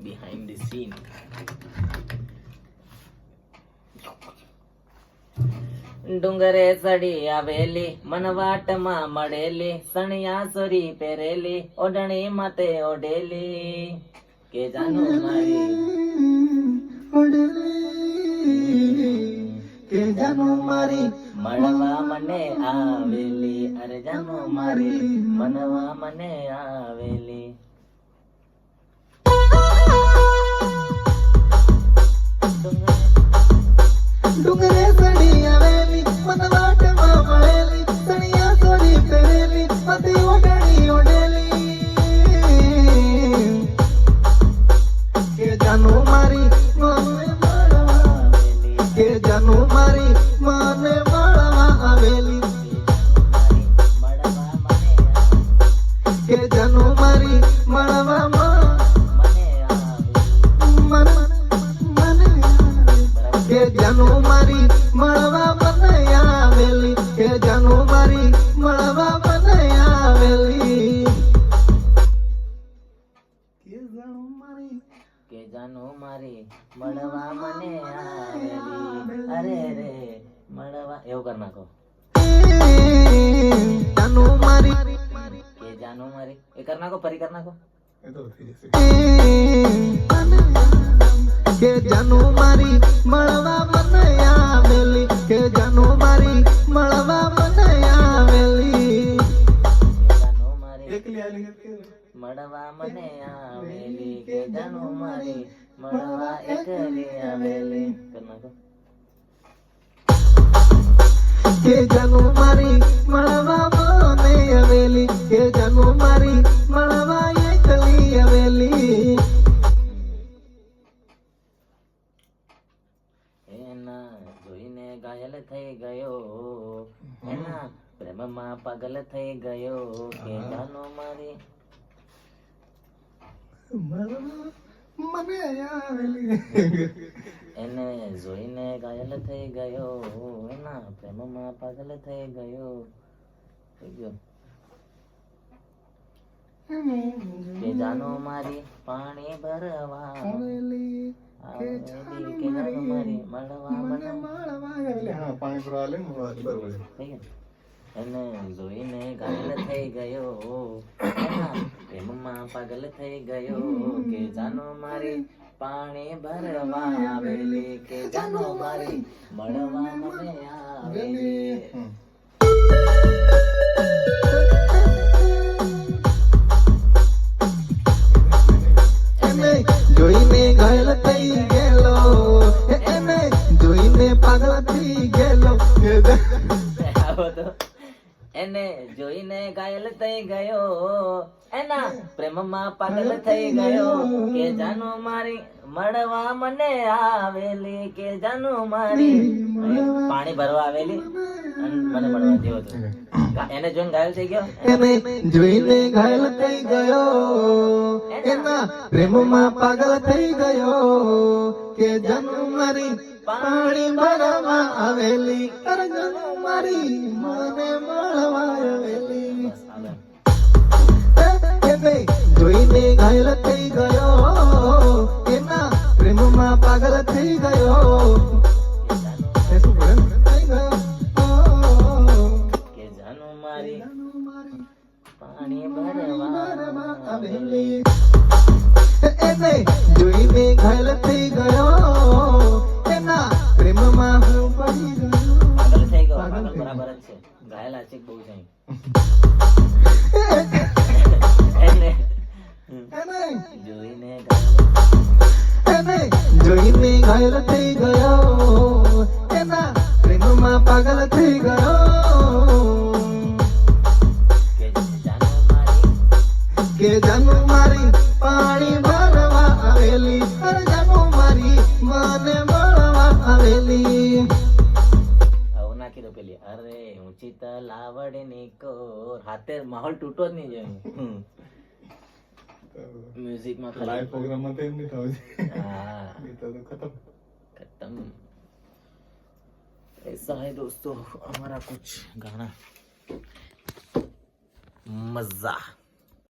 Behind the scene. ડુંગરે ચડી આવેલી મનવાટમાં મળેલી સણિયા સોરી પહેરેલી ઓઢણી માતે ઓઢેલી કે જાનો મારી કે જાનો મારી મળવા મને આવેલી અરે જાનો મારી મનવા મને આવેલી. ડુંગરે ચડી આવેલી મનવાટમાં મળેલી સણિયા સોરી પહેરેલી માતે ઓઢણી ઓઢેલી કે જાનો મારી મને મળવા આવેલી કે જાનો મારી મને મળવા આવેલી મળવા મને કે જાનો મારી મળવા મને આવેલી મને કે જાનો મારી મળવા મને આવેલી કે જાનો મારી મળવા મને આવેલી કે જાનો મારી કે જાનો મારી મળવા મને આવેલી અરે રે મળવા એવું કર નાખો જાનો મારી કે જાનો મારી એ કર નાખો ફરી કર નાખો. કે જાનો મારી મળવા મને આવેલી કે જાનો મારી મળવા મને આવેલી કે જાનો મારી એકલી આલી મળવા મને આવેલી કે જાનો મારી મળવા એકલી આવેલી કર નાખો. કે જાનો મારી મળવા મને આવેલી કે જાનો મારી મળવા એકલી આવેલી એના જોઈને ઘાયલ થઈ ગયો એના પ્રેમમાં પાગલ થઈ ગયો કે જાનો મારી મને આવેલી એને જોઈને ઘાયલ થઈ ગયો એના પ્રેમમાં પાગલ થઈ ગયો કે જાનો મારી પાણી ભરવા આવેલી આવેલી કે જાનો મારી મળવા મને પાણી ભરવા લે બરોબર થઈ ગયું. એને જોઈને ઘાયલ થઈ ગયો એના પ્રેમમાં પાગલ થઈ ગયો કે જાનો મારી પાણી ભરવા આવેલી કે જાનો મારી મળવા મને આવેલી. એને જોઈને ઘાયલ થઈ ગયેલો એને જોઈને પાગલ થઈ ગયેલો આવો તો એને જોઈને ઘાયલ થઈ ગયો એના પ્રેમમાં પાગલ થઈ ગયો કે જાનો મારી મળવા મને આવેલી કે જાનો મારી પાણી ભરવા આવેલી અને મને મળવા જેવો હતો. એને જોઈને ઘાયલ થઈ ગયો એને જોઈને ઘાયલ થઈ ગયો એના પ્રેમમાં પાગલ થઈ ગયો કે જાનો મારી પાણી ભરવા આવેલી અરે જાનો મારી મને મળવા આવેલી બસ હાલો. એને જોઈને ઘાયલ થઈ ગયો એના પ્રેમમાં પાગલ થઈ ગયો કે જાનો એ શું બોલે થઈ ગયો કે જાનો મારી જાનો મારી પાણી ભરવા આવેલી એને જોઈને ઘાયલ થઈ ગયો એના પ્રેમમાં હું પડી ગયો પાગલ થઈ ગયો પાગલ બરાબર જ છે ઘાયલ આચિક બહુ છે એને એને જોઈને ઘાયલ એને જોઈને ઘાયલ થઈ ગયો એના પ્રેમમાં પાગલ થઈ ગયો કે જાનો મારી કે જાનો મારી પાણી ભરવા આવેલી અરે જાનો મારી મને મળવા આવેલી આવું નાખી દો પેલી અરે ઊંચી તલાવડ ની કોર હાથે માહોલ તૂટો જ નહીં જોઈએ મ્યુઝિક માં લાઈવ પ્રોગ્રામ માં તેમ નહીં થવું हाँ એ તો ખતમ खत्म ऐसा है दोस्तों हमारा कुछ गाना मजा